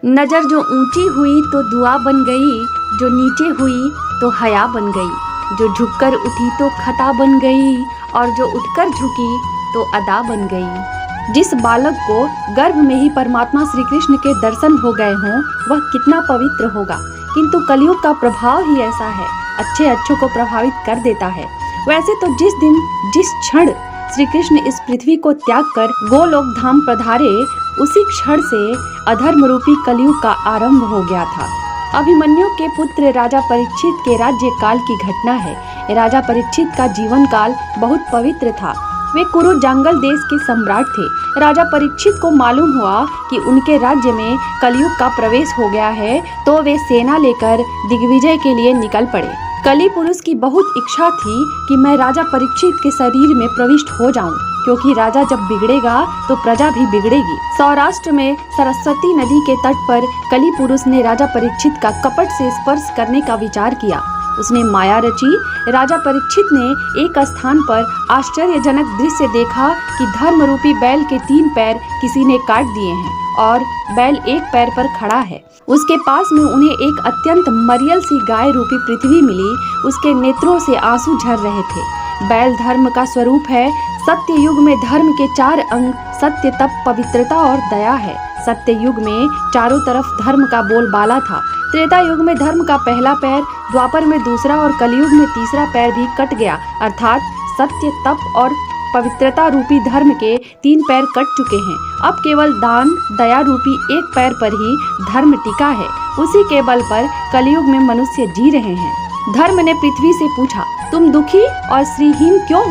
नजर जो ऊंची हुई तो दुआ बन गई, जो नीचे हुई तो हया बन गई, जो झुककर उठी तो खता बन गई और जो उठकर झुकी तो अदा बन गई। जिस बालक को गर्भ में ही परमात्मा श्री कृष्ण के दर्शन हो गए हों वह कितना पवित्र होगा, किंतु कलयुग का प्रभाव ही ऐसा है, अच्छे अच्छों को प्रभावित कर देता है। वैसे तो जिस दिन जिस क्षण श्री कृष्ण इस पृथ्वी को त्याग कर गोलोक धाम पधारे, उसी क्षण से अधर्म रूपी कलयुग का आरंभ हो गया था। अभिमन्यु के पुत्र राजा परीक्षित के राज्य काल की घटना है। राजा परीक्षित का जीवन काल बहुत पवित्र था। वे कुरु जंगल देश के सम्राट थे। राजा परीक्षित को मालूम हुआ कि उनके राज्य में कलयुग का प्रवेश हो गया है, तो वे सेना लेकर दिग्विजय के लिए निकल पड़े। कली पुरुष की बहुत इच्छा थी कि मैं राजा परीक्षित के शरीर में प्रविष्ट हो जाऊं, क्योंकि राजा जब बिगड़ेगा तो प्रजा भी बिगड़ेगी। सौराष्ट्र में सरस्वती नदी के तट पर कली पुरुष ने राजा परीक्षित का कपट से स्पर्श करने का विचार किया। उसने माया रची। राजा परीक्षित ने एक स्थान पर आश्चर्यजनक दृश्य देखा कि धर्म रूपी बैल के 3 पैर किसी ने काट दिए हैं और बैल एक पैर पर खड़ा है। उसके पास में उन्हें एक अत्यंत मरियल सी गाय रूपी पृथ्वी मिली। उसके नेत्रों से आंसू झर रहे थे। बैल धर्म का स्वरूप है। सत्य युग में धर्म के 4 अंग सत्य, तप, पवित्रता और दया है। सत्य युग में चारों तरफ धर्म का बोलबाला था। त्रेता युग में धर्म का पहला पैर, द्वापर में दूसरा और कलयुग में तीसरा पैर भी कट गया, अर्थात सत्य, तप और पवित्रता रूपी धर्म के 3 पैर कट चुके हैं। अब केवल दान, दया रूपी एक पैर पर ही धर्म टिका है। उसी के बल पर कलयुग में मनुष्य जी रहे हैं। धर्म ने पृथ्वी से पूछा, तुम दुखी और श्रीहीन क्यों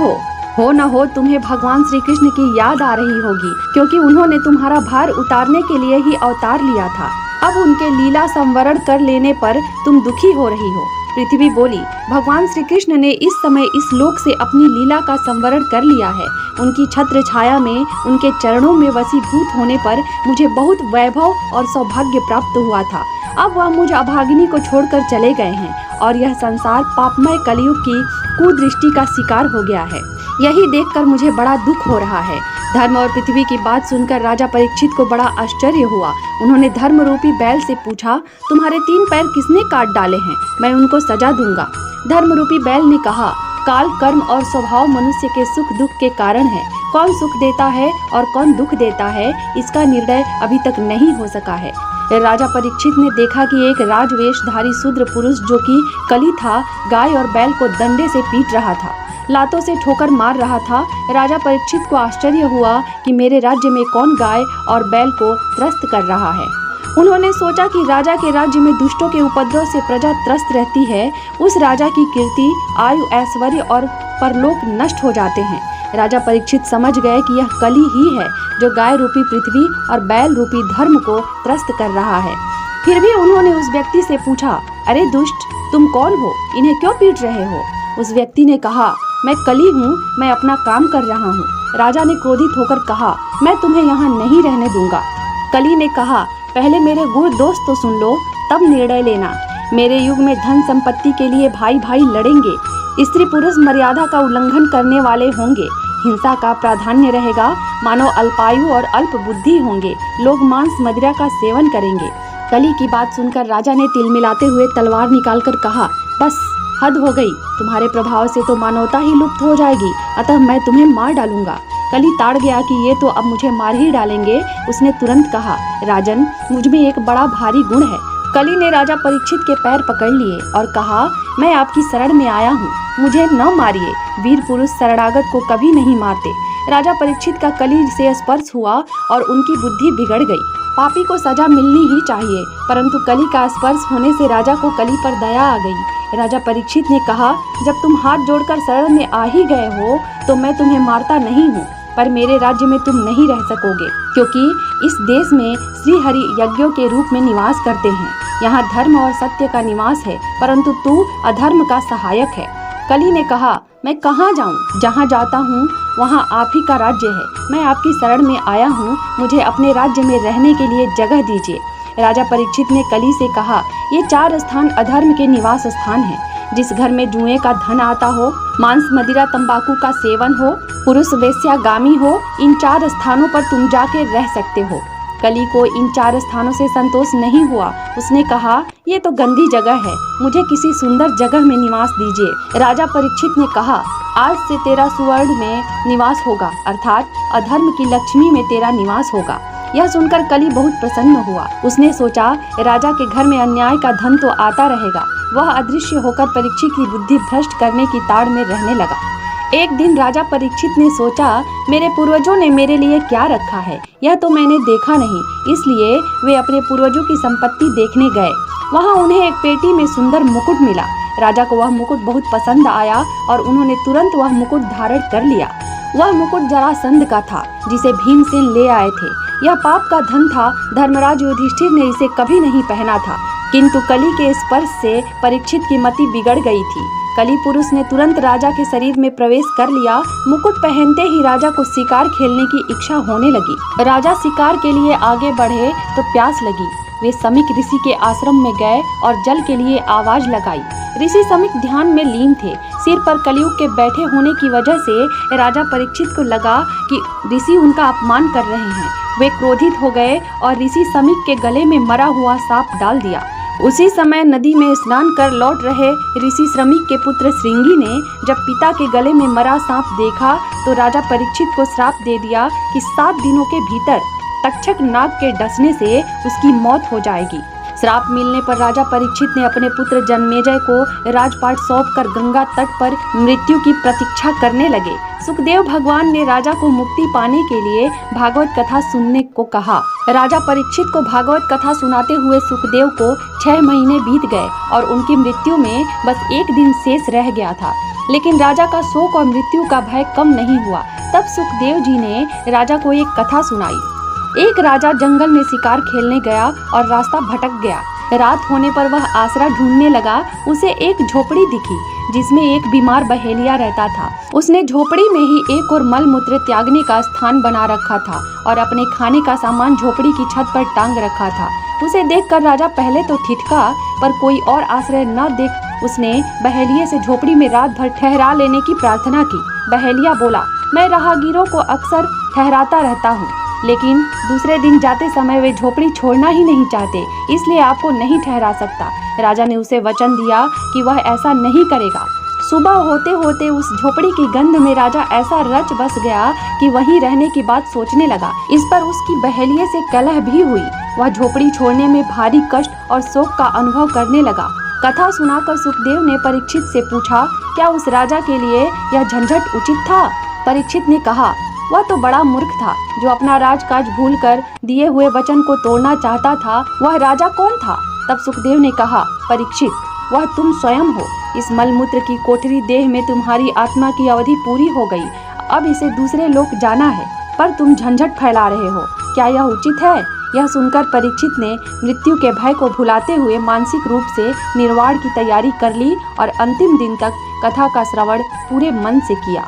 हो न हो तुम्हें भगवान श्री कृष्ण की याद आ रही होगी, क्योंकि उन्होंने तुम्हारा भार उतारने के लिए ही अवतार लिया था। अब उनके लीला संवरण कर लेने पर तुम दुखी हो रही हो। पृथ्वी बोली, भगवान श्री कृष्ण ने इस समय इस लोक से अपनी लीला का संवरण कर लिया है। उनकी छत्र छाया में, उनके चरणों में वसीभूत होने पर मुझे बहुत वैभव और सौभाग्य प्राप्त हुआ था। अब वह मुझ अभागिनी को छोड़कर चले गए हैं और यह संसार पापमय कलयुग की कुदृष्टि का शिकार हो गया है। यही देखकर मुझे बड़ा दुख हो रहा है। धर्म और पृथ्वी की बात सुनकर राजा परीक्षित को बड़ा आश्चर्य हुआ। उन्होंने धर्म रूपी बैल से पूछा, तुम्हारे 3 पैर किसने काट डाले हैं? मैं उनको सजा दूंगा। धर्म रूपी बैल ने कहा, काल, कर्म और स्वभाव मनुष्य के सुख दुख के कारण है। कौन सुख देता है और कौन दुख देता है, इसका निर्णय अभी तक नहीं हो सका है। राजा परीक्षित ने देखा कि एक राजवेशधारी शूद्र पुरुष जो कि कली था, गाय और बैल को डंडे से पीट रहा था, लातों से ठोकर मार रहा था। राजा परीक्षित को आश्चर्य हुआ कि मेरे राज्य में कौन गाय और बैल को त्रस्त कर रहा है। उन्होंने सोचा कि राजा के राज्य में दुष्टों के उपद्रव से प्रजा त्रस्त रहती है। उस राजा की कीर्ति, आयु, ऐश्वर्य और परलोक नष्ट हो जाते हैं। राजा परीक्षित समझ गए कि यह कली ही है जो गाय रूपी पृथ्वी और बैल रूपी धर्म को त्रस्त कर रहा है। फिर भी उन्होंने उस व्यक्ति से पूछा, अरे दुष्ट, तुम कौन हो? इन्हें क्यों पीट रहे हो? उस व्यक्ति ने कहा, मैं कली हूँ, मैं अपना काम कर रहा हूँ। राजा ने क्रोधित होकर कहा, मैं तुम्हें यहाँ नहीं रहने दूंगा। कली ने कहा, पहले मेरे गुण दोष तो सुन लो, तब निर्णय लेना। मेरे युग में धन संपत्ति के लिए भाई भाई लड़ेंगे। स्त्री पुरुष मर्यादा का उल्लंघन करने वाले होंगे। हिंसा का प्राधान्य रहेगा। मानव अल्पायु और अल्प बुद्धि होंगे। लोग मांस मदिरा का सेवन करेंगे। कली की बात सुनकर राजा ने तिलमिलाते हुए तलवार निकालकर कहा, बस हद हो गई। तुम्हारे प्रभाव से तो मानवता ही लुप्त हो जाएगी, अतः मैं तुम्हें मार डालूंगा। कली ताड़ गया कि ये तो अब मुझे मार ही डालेंगे। उसने तुरंत कहा, राजन, मुझ में एक बड़ा भारी गुण है। कली ने राजा परीक्षित के पैर पकड़ लिए और कहा, मैं आपकी शरण में आया हूँ, मुझे न मारिए। वीर पुरुष शरणागत को कभी नहीं मारते। राजा परीक्षित का कली से स्पर्श हुआ और उनकी बुद्धि बिगड़ गई। पापी को सजा मिलनी ही चाहिए, परंतु कली का स्पर्श होने से राजा को कली पर दया आ गई। राजा परीक्षित ने कहा, जब तुम हाथ जोड़कर शरण में आ ही गए हो तो मैं तुम्हें मारता नहीं हूँ, पर मेरे राज्य में तुम नहीं रह सकोगे, क्योंकि इस देश में श्री हरि यज्ञों के रूप में निवास करते हैं। यहाँ धर्म और सत्य का निवास है, परंतु तू अधर्म का सहायक है। कली ने कहा, मैं कहाँ जाऊँ? जहाँ जाता हूँ वहाँ आप ही का राज्य है। मैं आपकी शरण में आया हूँ, मुझे अपने राज्य में रहने के लिए जगह दीजिए। राजा परीक्षित ने कली से कहा, ये 4 स्थान अधर्म के निवास स्थान हैं। जिस घर में जुए का धन आता हो, मांस मदिरा तंबाकू का सेवन हो, पुरुष वेश्यागामी हो, इन 4 स्थानों पर तुम जाके रह सकते हो। कली को इन 4 स्थानों से संतोष नहीं हुआ। उसने कहा, ये तो गंदी जगह है, मुझे किसी सुंदर जगह में निवास दीजिए। राजा परीक्षित ने कहा, आज से तेरा सुवर्ण में निवास होगा, अर्थात अधर्म की लक्ष्मी में तेरा निवास होगा। यह सुनकर कली बहुत प्रसन्न हुआ। उसने सोचा, राजा के घर में अन्याय का धन तो आता रहेगा। वह अदृश्य होकर परीक्षित की बुद्धि भ्रष्ट करने की ताड़ में रहने लगा। एक दिन राजा परीक्षित ने सोचा, मेरे पूर्वजों ने मेरे लिए क्या रखा है, यह तो मैंने देखा नहीं। इसलिए वे अपने पूर्वजों की संपत्ति देखने गए। वहाँ उन्हें एक पेटी में सुंदर मुकुट मिला। राजा को वह मुकुट बहुत पसंद आया और उन्होंने तुरंत वह मुकुट धारण कर लिया। वह मुकुट जरासंध का था, जिसे भीमसेन ले आए थे। यह पाप का धन था। धर्मराज युधिष्ठिर ने इसे कभी नहीं पहना था, किंतु कली के स्पर्श से परीक्षित की मति बिगड़ गई थी। कली पुरुष ने तुरंत राजा के शरीर में प्रवेश कर लिया। मुकुट पहनते ही राजा को शिकार खेलने की इच्छा होने लगी। राजा शिकार के लिए आगे बढ़े तो प्यास लगी। वे समीक ऋषि के आश्रम में गए और जल के लिए आवाज लगाई। ऋषि समीक ध्यान में लीन थे। सिर पर कलयुग के बैठे होने की वजह से राजा परीक्षित को लगा कि ऋषि उनका अपमान कर रहे हैं। वे क्रोधित हो गए और ऋषि समीक के गले में मरा हुआ सांप डाल दिया। उसी समय नदी में स्नान कर लौट रहे ऋषि श्रमिक के पुत्र श्रृंगी ने जब पिता के गले में मरा सांप देखा तो राजा परीक्षित को श्राप दे दिया कि 7 दिनों के भीतर तक्षक नाग के डसने से उसकी मौत हो जाएगी। श्राप मिलने पर राजा परीक्षित ने अपने पुत्र जन्मेजय को राजपाट सौंपकर गंगा तट पर मृत्यु की प्रतीक्षा करने लगे। सुखदेव भगवान ने राजा को मुक्ति पाने के लिए भागवत कथा सुनने को कहा। राजा परीक्षित को भागवत कथा सुनाते हुए सुखदेव को 6 महीने बीत गए और उनकी मृत्यु में बस 1 दिन शेष रह गया था। लेकिन राजा का शोक और मृत्यु का भय कम नहीं हुआ। तब सुखदेव जी ने राजा को एक कथा सुनाई। एक राजा जंगल में शिकार खेलने गया और रास्ता भटक गया। रात होने पर वह आसरा ढूंढने लगा। उसे एक झोपड़ी दिखी जिसमें एक बीमार बहेलिया रहता था। उसने झोपड़ी में ही एक और मल मूत्र त्यागने का स्थान बना रखा था और अपने खाने का सामान झोपड़ी की छत पर टांग रखा था। उसे देखकर राजा पहले तो ठिठका, पर कोई और आश्रय न देख उसने बहेलिये से झोपड़ी में रात भर ठहरा लेने की प्रार्थना की। बहेलिया बोला, मैं राहगीरों को अक्सर ठहराता रहता हूँ, लेकिन दूसरे दिन जाते समय वे झोपड़ी छोड़ना ही नहीं चाहते, इसलिए आपको नहीं ठहरा सकता। राजा ने उसे वचन दिया कि वह ऐसा नहीं करेगा। सुबह होते होते उस झोपड़ी की गंध में राजा ऐसा रच बस गया कि वहीं रहने की बात सोचने लगा। इस पर उसकी बहेलिये से कलह भी हुई। वह झोपड़ी छोड़ने में भारी कष्ट और शोक का अनुभव करने लगा। कथा सुनाकर सुखदेव ने परीक्षित से पूछा, क्या उस राजा के लिए यह झंझट उचित था? परीक्षित ने कहा, वह तो बड़ा मूर्ख था जो अपना राजकाज भूलकर दिए हुए वचन को तोड़ना चाहता था। वह राजा कौन था? तब सुखदेव ने कहा, परीक्षित, वह तुम स्वयं हो। इस मलमूत्र की कोठरी देह में तुम्हारी आत्मा की अवधि पूरी हो गई। अब इसे दूसरे लोग जाना है, पर तुम झंझट फैला रहे हो। क्या यह उचित है? यह सुनकर परीक्षित ने मृत्यु के भय को भुलाते हुए मानसिक रूप से निर्वाण की तैयारी कर ली और अंतिम दिन तक कथा का श्रवण पूरे मन से किया।